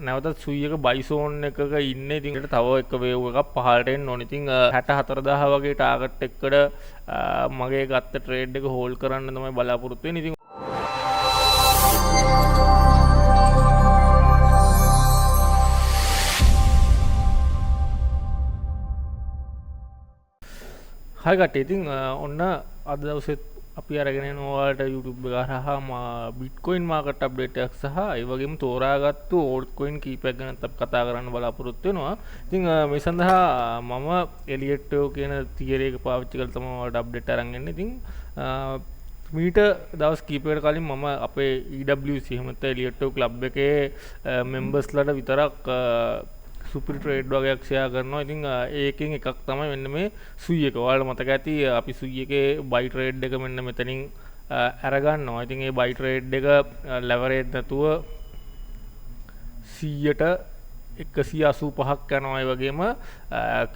නැවතත් සුයි එක බයි සෝන් එකක ඉන්නේ. ඉතින් ඒකට තව එක වේව් එකක් පහළට එන්න ඕනේ. ඉතින් 64000 වගේ ටාගට් එකකට මගේ ගත්ත ට්‍රේඩ් එක හෝල්ඩ් කරන්න තමයි බලාපොරොත්තු වෙන්නේ. ඉතින් හයි කට්ටිය, ඉතින් ඔන්න අද දවසෙත් අපි අරගෙන යන ඔයාලට YouTube එක හරහා බිට්කොයින් මාකට් අප්ඩේට් එකක් සහ ඒ වගේම තෝරාගත්තු ඕල්ට්කොයින් කීපයක් ගැන අපි කතා කරන්න බලාපොරොත්තු වෙනවා. ඉතින් මේ සඳහා මම එලියට්ටෝ කියන තියරි එක පාවිච්චි කරලා තමයි ඔයාලට අප්ඩේට් අරන් එන්නේ. ඉතින් මීට දවස් කීපයකට කලින් මම අපේ EWC එහෙම නැත්නම් එලියට්ටෝ ක්ලබ් එකේ මෙම්බර්ස්ලාට විතරක් සුපිරි ට්‍රේඩ් වගේක් ෂෙයා කරනවා. ඉතින් ඒකෙන් එකක් තමයි මෙන්න මේ සුයි එක. ඔයාලට මතක ඇති අපි සුයි එකේ බයි ට්‍රේඩ් එක මෙන්න මෙතනින් අරගන්නවා. ඉතින් ඒ බයි ට්‍රේඩ් එක ලෙවරේජ් නැතුව 100ට 185ක් යනවා. ඒ වගේම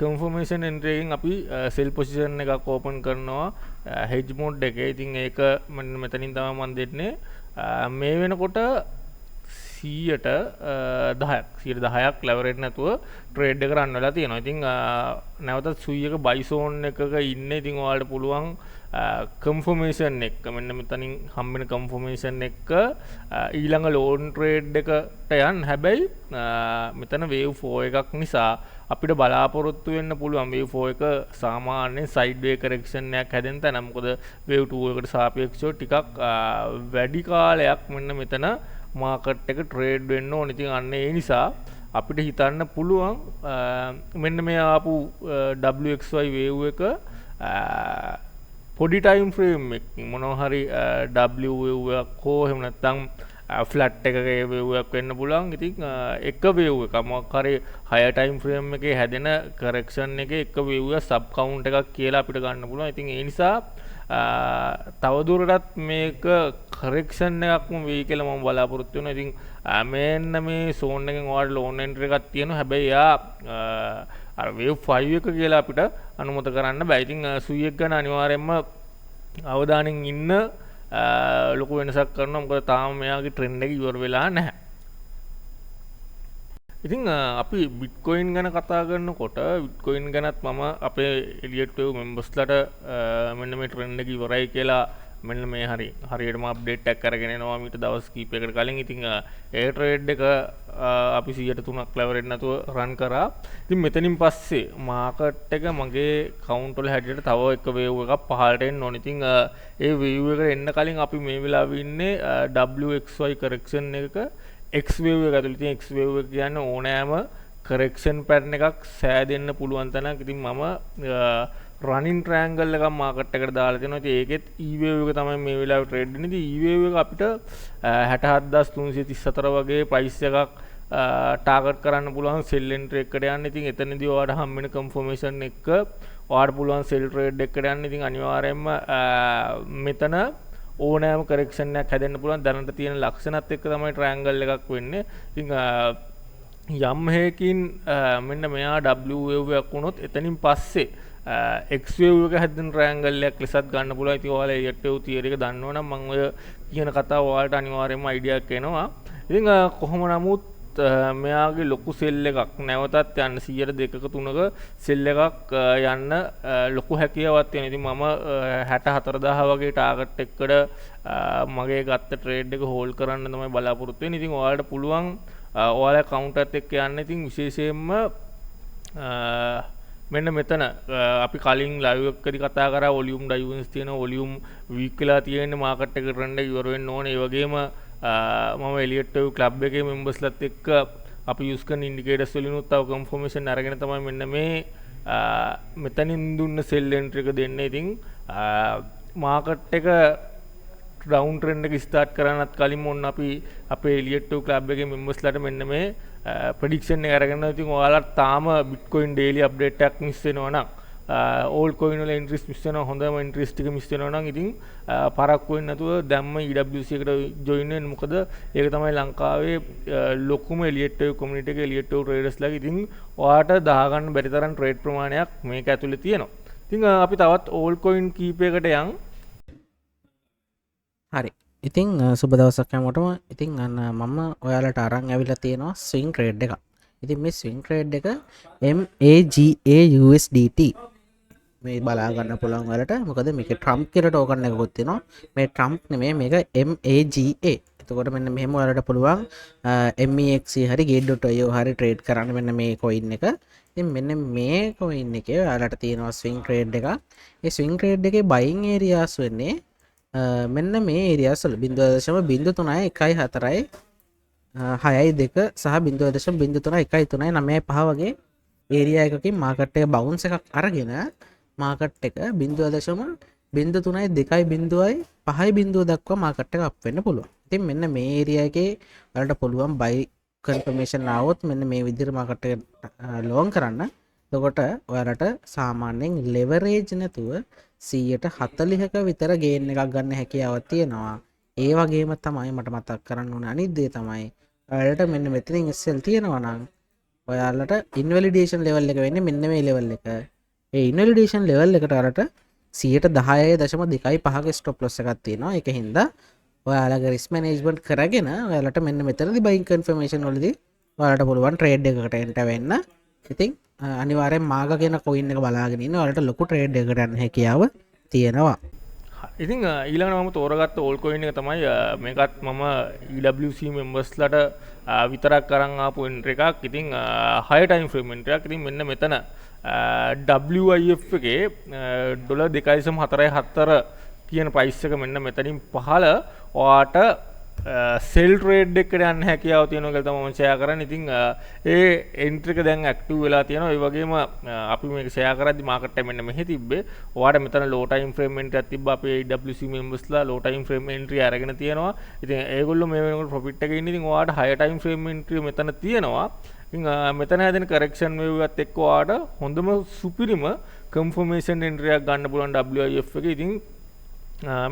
කන්ෆර්මේෂන් එන්ට්‍රි එකෙන් අපි සෙල් පොසිෂන් එකක් ඕපන් කරනවා හෙජ් මෝඩ් එකේ. ඉතින් ඒක මෙන්න මෙතනින් තමයි මම දෙන්නේ. මේ වෙනකොට 10ක් ලෙවරේජ් නැතුව ට්‍රේඩ් එක රන් වෙලා තියෙනවා. ඉතින් නැවතත් සුයි එක බයි සෝන් එකක ඉන්නේ. ඉතින් ඔයාලට පුළුවන් කන්ෆර්මේෂන් එක මෙන්න මෙතනින් හම්බෙන කන්ෆර්මේෂන් එක ඊළඟ ලෝන් ට්‍රේඩ් එකට යන්න. හැබැයි මෙතන වේව් 4 එකක් නිසා අපිට බලාපොරොත්තු වෙන්න පුළුවන් වේව් 4 එක සාමාන්‍යයෙන් සයිඩ් වේ කරෙක්ෂන් එකක් හැදෙන්න තැන. මොකද වේව් 2 එකට සාපේක්ෂව ටිකක් වැඩි කාලයක් මෙන්න මෙතන මාකට් එක ට්‍රේඩ් වෙන්න ඕනේ. ඉතින් අන්න ඒ නිසා අපිට හිතන්න පුළුවන් මෙන්න මේ ආපු WXY වේව් එක පොඩි ටයිම් ෆ්‍රේම් එකකින් මොනවා හරි W වේව් එකක් හෝ එහෙම නැත්නම් ෆ්ලැට් එකක වේව් එකක් වෙන්න පුළුවන්. ඉතින් එක වේව් එකක් මොකක් හරි 6 ටයිම් ෆ්‍රේම් එකේ හැදෙන කරෙක්ෂන් එකේ එක වේව් එක සබ් කවුන්ට් එකක් කියලා අපිට ගන්න පුළුවන්. ඉතින් ඒ නිසා තවදුරටත් මේක කරෙක්ෂන් එකක්ම වෙයි කියලා මම බලාපොරොත්තු වෙනවා. ඉතින් මෙන්න මේ සෝන් එකෙන් ඔයාලට ලෝන් එන්ට්‍රි එකක් තියෙනවා. හැබැයි යා අර වේව් 5 එක කියලා අපිට අනුමත කරන්න බෑ. ඉතින් සුයි එක ගැන අනිවාර්යයෙන්ම අවධානයෙන් ඉන්න ලොකු වෙනසක් කරනවා. මොකද තාම මෙයාගේ ට්‍රෙන්ඩ් එක ඉවර වෙලා නැහැ. ඉතින් අපි බිට්කොයින් ගැන කතා කරනකොට බිට්කොයින් ගැනත් මම අපේ එලියට්ටෝ මෙම්බර්ස්ලාට මෙන්න මේ ට්‍රෙන්ඩ් එක ඉවරයි කියලා මෙන්න මේ හරියටම අප්ඩේට් එකක් අරගෙන එනවා මීට දවස් කීපයකට කලින්. ඉතින් ඒ ට්‍රේඩ් එක අපි 103ක් ලෙවරේජ් නැතුව රන් කරා. ඉතින් මෙතනින් පස්සේ මාකට් එක මගේ කවුන්ට් වල හැටියට තව එක වේව් එකක් පහළට එන්න ඕනේ. ඉතින් ඒ වේව් එකට එන්න කලින් අපි මේ වෙලාවේ ඉන්නේ WXY කරෙක්ෂන් එකක X වේව් එක ඇතුළේ. ඉතින් X වේව් එක කියන්නේ ඕනෑම කරෙක්ෂන් පැටර්න් එකක් සෑදෙන්න පුළුවන් තැනක්. ඉතින් මම රනින් ට්‍රෑන්ගල් එකක් මාකට් එකට දාලා තියෙනවා. ඉතින් ඒකෙත් E වේව් එක තමයි මේ වෙලාවේ ට්‍රේඩ් වෙන්නේ. ඉතින් E වේව් එක අපිට 67334 වගේ ප්‍රයිස් එකක් ටාගට් කරන්න පුළුවන් සෙල් එන්ට්‍රි එකකට යන්න. ඉතින් එතනදී ඔයාලට හම් වෙන කන්ෆර්මේෂන් එක ඔයාලට පුළුවන් සෙල් ට්‍රේඩ් එකකට යන්න. ඉතින් අනිවාර්යයෙන්ම මෙතන ඕනෑම කරෙක්ෂන් එකක් හැදෙන්න පුළුවන්. දැනට තියෙන ලක්ෂණත් එක්ක තමයි ට්‍රෑන්ගල් එකක් වෙන්නේ. ඉතින් යම් හේකින් මෙන්න මෙයා W වේව් එකක් වුණොත් එතනින් පස්සේ X වේව් එක හැදෙන ට්‍රෑන්ගල් එකක් ලෙසත් ගන්න පුළුවන්. ඉතින් ඔයාලා එලියට්ටෝ තියරි එක දන්නවනම් මම ඔය කියන කතාව ඔයාලට අනිවාර්යයෙන්ම අයිඩියා එකක් එනවා. ඉතින් කොහොම නමුත් මෙයාගේ ලොකු සෙල් එකක් නැවතත් යන්න 100ක 3ක සෙල් එකක් යන්න ලොකු හැකියාවක් තියෙනවා. ඉතින් මම 64000 වගේ ටාගට් එකකට මගේ ගත්ත ට්‍රේඩ් එක හෝල්ඩ් කරන්න තමයි බලාපොරොත්තු වෙන්නේ. ඉතින් ඔයාලට පුළුවන් ඔයාලා කවුන්ට් එකත් එක්ක යන්න. ඉතින් විශේෂයෙන්ම මෙන්න මෙතන අපි කලින් ලයිව් එකකදී කතා කරා වොලියුම් ඩයිවර්ස් තියෙන වොලියුම් වීක් වෙලා තියෙන මාකට් එක ට්‍රෙන්ඩ් එක ඉවර වෙන්න ඕනේ. ඒ වගේම මම එලියට්ටෝ ක්ලබ් එකේ මෙම්බර්ස්ලාත් එක්ක අපි යූස් කරන ඉන්ඩිකේටර්ස් වලිනුත් තව කන්ෆර්මේෂන් අරගෙන තමයි මෙන්න මේ මෙතනින් දුන්න සෙල් එන්ට්‍රි එක දෙන්නේ. ඉතින් මාකට් එක ඩවුන් ට්‍රෙන්ඩ් එක ස්ටාර්ට් කරන්නත් කලින් ඔන්න අපි අපේ එලියට්ටෝ ක්ලබ් එකේ මෙම්බර්ස්ලාට මෙන්න මේ ප්‍රෙඩික්ෂන් එක අරගෙන. ඉතින් ඔයාලට තාම බිට්කොයින් ඩේලි අප්ඩේට් එකක් මිස් වෙනවා නම් ඕල්ඩ්කොයින් වල එන්ට්‍රීස් මිස් වෙනවා, හොඳම එන්ට්‍රීස් ටික මිස් වෙනවා නම් ඉතින් පරක්කු වෙන්නේ නැතුව දැම්ම EWC එකට ජොයින් වෙන්න. මොකද ඒක තමයි ලංකාවේ ලොකුම එලියට්ටෝ කමියුනිටි එක එලියට්ටෝ ට්‍රේඩර්ස්ලාගේ. ඉතින් ඔයාලට දාගන්න බැරි තරම් ට්‍රේඩ් ප්‍රමාණයක් මේක ඇතුලේ තියෙනවා. ඉතින් අපි තවත් ඕල්ඩ්කොයින් කීපයකට යන්. හරි. ඉතින් සුබ දවසක් හැමෝටම. ඉතින් අන්න මම ඔයාලට අරන් ඇවිල්ලා තියෙනවා ස්විං ට්‍රේඩ් එකක්. ඉතින් මේ ස්විං ට්‍රේඩ් එක MAGA USDT මේ බලා ගන්න පුළුවන් ඔයාලට. මොකද මේකේ ට්‍රම්ප් කියලා ටෝකන් එකකුත් තියෙනවා. මේ ට්‍රම්ප් නෙමෙයි මේක MAGA. එතකොට මෙන්න මෙහෙම ඔයාලට පුළුවන් MEXC හරි gate.io හරි ට්‍රේඩ් කරන්න මෙන්න මේ coin එක. ඉතින් මෙන්න මේ coin එකේ ඔයාලට තියෙනවා ස්විං ට්‍රේඩ් එකක්. ඒ ස්විං ට්‍රේඩ් එකේ buying areas වෙන්නේ මෙන්න මේ ඒරියාස් වල 0.03 1.4යි 6.2 සහ 0.03 1.3 9.5 වගේ ඒරියා එකකින් මාකට් එක බවුන්ස් එකක් අරගෙන මාකට් එක 0.03 2.5 දක්වා මාකට් එක අප් වෙන්න පුළුවන්. ඉතින් මෙන්න මේ ඒරියා එකේ වලට පුළුවන් buy confirmation ආවොත් මෙන්න මේ විදිහට මාකට් එක ලොන් කරන්න. එතකොට ඔයාලට සාමාන්‍යයෙන් leverage නැතුව 140ක විතර ගේන් එකක් ගන්න හැකියාවක් තියෙනවා. ඒ වගේම තමයි මට මතක් කරන්න ඕන අනිත් දේ තමයි ඔයාලට මෙන්න මෙතනින් SL තියෙනවා නම් ඔයාලට ඉන්වැලිඩේෂන් ලෙවල් එක වෙන්නේ මෙන්න මේ ලෙවල් එක. ඒ ඉන්වැලිඩේෂන් ලෙවල් එකට අරට 10.25ක ස්ටොප් ලොස් එකක් තියෙනවා. ඒක හින්දා ඔයාලගේ රිස්ක් මැනේජ්මන්ට් කරගෙන ඔයාලට මෙන්න මෙතනදී බයින් කන්ෆර්මේෂන් වලදී ඔයාලට පුළුවන් ට්‍රේඩ් එකකට එන්ටර් වෙන්න. ඉතින් අනිවාර්යෙන් මාගා කියන කොයින් එක බලාගෙන ඉන්න ඔයාලට ලොකු ට්‍රේඩ් එකකට යන්න හැකියාව තියෙනවා. ඉතින් ඊළඟට මම තෝරගත්ත ඕල් කොයින් එක තමයි මේකත් මම EWC මෙම්බර්ස්ලාට විතරක් අරන් ආපු එන්ට්‍රි එකක්. ඉතින් 6 ටයිම් ෆ්‍රේම් එන්ට්‍රි එකක්. ඉතින් මෙන්න මෙතන WIF එකේ $2.474 කියන ප්‍රයිස් එක මෙන්න මෙතනින් පහළ ඔයාට සෙල් ට්‍රේඩ් එකට යන්න හැකියාව තියෙනවා කියලා තමයි මම ෂෙයා කරන්නේ. ඉතින් ඒ එන්ට්‍රි එක දැන් ඇක්ටිව් වෙලා තියෙනවා. ඒ වගේම අපි මේක ෂෙයා කරද්දි මාකට් එක මෙන්න මෙහෙ තිබ්බේ. ඔයාට මෙතන ලෝ ටයිම් ෆ්‍රේම් එන්ට්‍රි එකක් තිබ්බා. අපේ WC මෙම්බර්ස්ලා ලෝ ටයිම් ෆ්‍රේම් එන්ට්‍රි අරගෙන තියෙනවා. ඉතින් ඒගොල්ලෝ මේ වෙනකොට ප්‍රොෆිට් එකේ ඉන්නේ. ඉතින් ඔයාට 6 ටයිම් ෆ්‍රේම් එන්ට්‍රි මෙතන තියෙනවා. ඉතින් මෙතන හැදෙන කරෙක්ෂන් වේව් එකත් එක්ක ඔයාට හොඳම සුපිරිම කන්ෆර්මේෂන් එන්ට්‍රි එකක් ගන්න පුළුවන් WIF එකේ. ඉතින්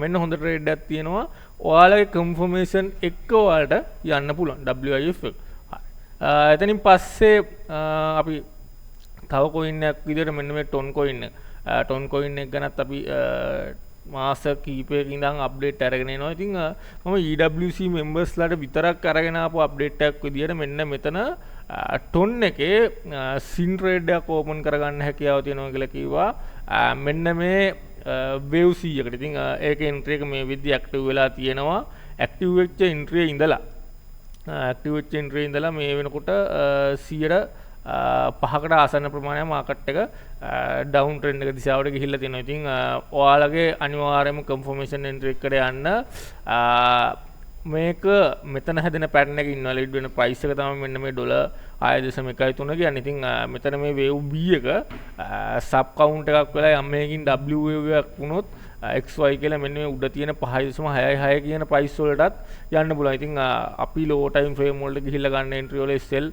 මෙන්න හොඳ ට්‍රේඩ් එකක් තියෙනවා. ඔයාලගේ කන්ෆර්මේෂන් එක්ක ඔයාලට යන්න පුළුවන් WIF එක. එතනින් පස්සේ අපි තව කොයින් එකක් විදිහට මෙන්න මේ ටොන් කොයින් එක. ටොන් කොයින් එක ගැනත් අපි මාස කීපයක ඉඳන් අප්ඩේට් අරගෙන එනවා. ඉතින් මම EWC මෙම්බර්ස්ලාට විතරක් අරගෙන ආපු අප්ඩේට් එකක් විදිහට මෙන්න මෙතන ටොන් එකේ සින් ට්‍රේඩ් එකක් ඕපන් කරගන්න හැකියාව තියෙනවා කියලා කිව්වා. මෙන්න මේ වේව් 100කට. ඉතින් ඒක එන්ට්‍රි එක මේ විදිහ ඇක්ටිව් වෙලා තියෙනවා. ඇක්ටිව් වෙච්ච එන්ට්‍රි ඉඳලා මේ වෙනකොට 5කට ආසන්න ප්‍රමාණයක් මාකට් එක ඩවුන් ට්‍රෙන්ඩ් එක දිශාවට ගිහිල්ලා තියෙනවා. ඉතින් ඔයාලගේ අනිවාර්යයෙන්ම කන්ෆර්මේෂන් එන්ට්‍රි එකට යන්න මේක මෙතන හැදෙන පැටර්න් එක ඉන්වැලිඩ් වෙන ප්‍රයිස් එක තමයි මෙන්න මේ $6.13 කියන්නේ. ඉතින් මෙතන මේ වේව් B එක සබ් කවුන්ට් එකක් වෙලා යම් මේකින් W වේව් එකක් වුණොත් XY කියලා මෙන්න මේ උඩ තියෙන 5.66 කියන ප්‍රයිස් වලටත් යන්න පුළුවන්. ඉතින් අපි ලෝ ටයිම් ෆ්‍රේම් වලට ගිහිල්ලා ගන්න එන්ට්‍රි වල SL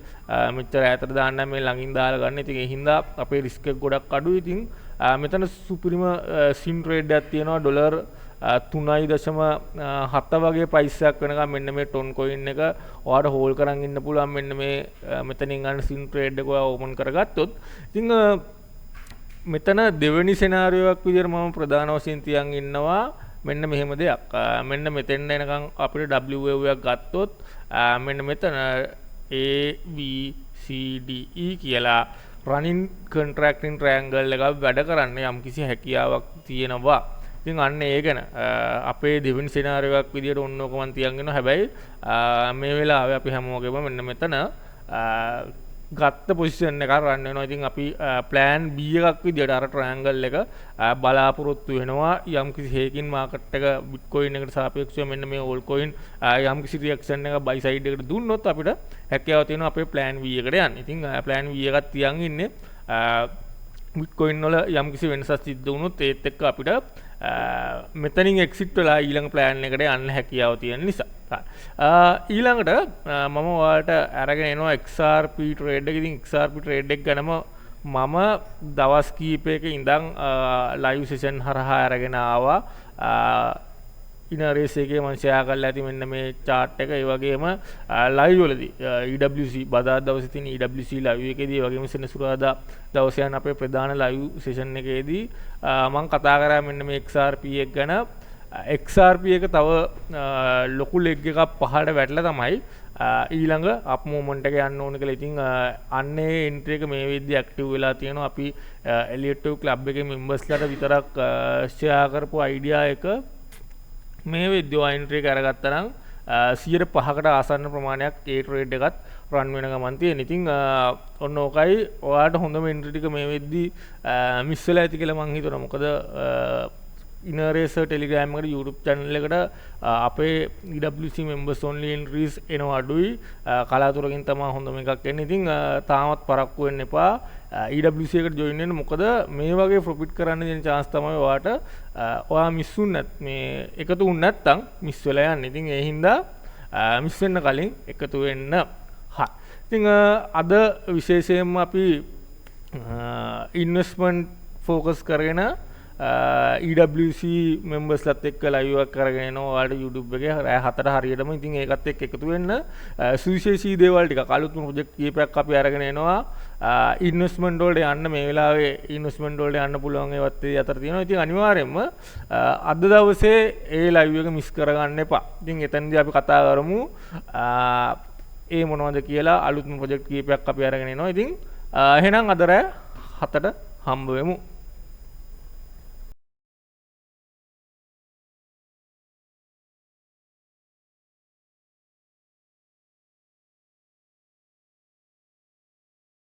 මෙච්චර ඈතට දාන්න මේ ළඟින් දාලා ගන්න. ඉතින් ඒ හින්දා අපේ රිස්ක් එක ගොඩක් අඩුයි. ඉතින් මෙතන සුපිරිම සින් ට්‍රේඩ් එකක් තියෙනවා. ඩොලර් 3.7 වගේ ප්‍රයිස් එකක් වෙනකම් මෙන්න මේ ටොන් කොයින් එක ඔයාලට හෝල්ඩ් කරන් ඉන්න පුළුවන්. මෙන්න මේ මෙතනින් ගන්න සින් ට්‍රේඩ් එක ඔයා ඕපන් කරගත්තොත්. ඉතින් මෙතන දෙවෙනි සෙනාරියෝ එකක් විදිහට මම ප්‍රධාන වශයෙන් තියන් ඉන්නවා මෙන්න මෙහෙම දෙයක්. මෙන්න මෙතෙන් එනකම් අපිට W wave එකක් ගත්තොත් මෙන්න මෙතන ABCDE කියලා running contracting triangle එකක් වැඩ කරන්න යම්කිසි හැකියාවක් තියෙනවා. ඉතින් අන්න ඒ ගැන අපේ දෙවෙනි සිනාරියෝ එකක් විදියට ඔන්න ඕක මම තියන් ඉන්නවා. හැබැයි මේ වෙලාවේ අපි හැමෝගෙම මෙන්න මෙතන ගත්ත පොසිෂන් එකක් රන් වෙනවා. ඉතින් අපි ප්ලෑන් B එකක් විදියට අර ට්‍රයැන්ගල් එක බලාපොරොත්තු වෙනවා. යම්කිසි හේකින් මාකට් එක බිට්කොයින් එකට සාපේක්ෂව මෙන්න මේ ඕල් කොයින් යම්කිසි රියැක්ෂන් එකක් බයි සයිඩ් එකට දුන්නොත් අපිට හැකියාව තියෙනවා අපේ ප්ලෑන් B එකට යන්න. ඉතින් ප්ලෑන් B එකක් තියන් ඉන්නේ බිට්කොයින් වල යම්කිසි වෙනසක් සිද්ධ වුණොත් ඒත් එක්ක අපිට මෙතනින් එක්සිට් වෙලා ඊළඟ ප්ලෑන් එකට යන්න හැකියාව තියෙන නිසා. ඊළඟට මම ඔයාලට අරගෙන එනවා XRP ට්‍රේඩ් එක. ඉතින් XRP ට්‍රේඩ් එක ගැනම මම දවස් කීපයක ඉඳන් ලයිව් සෙෂන් හරහා අරගෙන ආවා. ඉනරේස් එකේ මම ෂෙයා කරලා ඇති මෙන්න මේ chart එක. ඒ වගේම ලයිව් වලදී EWC බදාදා දවසේ තියෙන EWC ලයිව් එකේදී ඒ වගේම සෙනසුරාදා දවසේ යන අපේ ප්‍රධාන ලයිව් සෙෂන් එකේදී මම කතා කරා මෙන්න මේ XRP එක ගැන. XRP එක තව ලොකු ලෙග් එකක් පහළට වැටලා තමයි ඊළඟ අප් මූවමන්ට් එක යන්න ඕන කියලා. ඉතින් අන්නේ එන්ට්‍රි එක මේ වෙද්දී ඇක්ටිව් වෙලා තියෙනවා. අපි එලියට් ක්ලබ් එකේ මෙම්බර්ස්ලාට විතරක් ෂෙයා කරපු අයිඩියා එක මේ වෙද්දී ඔය එන්ට්‍රි එක අරගත්තා නම් 105කට ආසන්න ප්‍රමාණයක් ඒ ට්‍රේඩ් එකත් රන් වෙන ගමන් තියෙන. ඉතින් ඔන්න ඕකයි ඔයාලට හොඳම එන්ට්‍රි ටික මේ වෙද්දී මිස් වෙලා ඇති කියලා මං හිතනවා. මොකද ඉනරේසර් ටෙලිග්‍රෑම් එකට YouTube channel එකට අපේ EWC members only entries එනවා අඩුයි. කලාතුරකින් තමයි හොඳම එකක් එන්නේ. ඉතින් තාමත් පරක්කු වෙන්න එපා. EWC එකට join වෙන්න. මොකද මේ වගේ profit කරන්න දෙන chance තමයි ඔයාට ඔයා මිස් වුණත් මේ එකතු වුණ නැත්නම් මිස් වෙලා යන්නේ. ඉතින් ඒ හින්දා මිස් වෙන්න කලින් එකතු වෙන්න. හරි. ඉතින් අද විශේෂයෙන්ම අපි ඉන්වෙස්ට්මන්ට් ෆෝකස් කරගෙන EWC members ලත් එක්ක live එකක් කරගෙන එනවා ඔයාලට YouTube එකේ රෑ 4ට හරියටම. ඉතින් ඒකත් එක්ක එකතු වෙන්න සුවිශේෂී දේවල් ටික අලුත්ම ප්‍රොජෙක්ට් කීපයක් අපි අරගෙන එනවා. ඉන්වෙස්ට්මන්ට් වලට යන්න මේ වෙලාවේ ඉන්වෙස්ට්මන්ට් වලට යන්න පුළුවන් ඒවත් ඒ අතර තියෙනවා. ඉතින් අනිවාර්යයෙන්ම අද දවසේ ඒ live එක මිස් කරගන්න එපා. ඉතින් එතනදී අපි කතා කරමු ඒ මොනවද කියලා. අලුත්ම ප්‍රොජෙක්ට් කීපයක් අපි අරගෙන එනවා. ඉතින් එහෙනම් අද රෑ 7ට හම්බ වෙමු.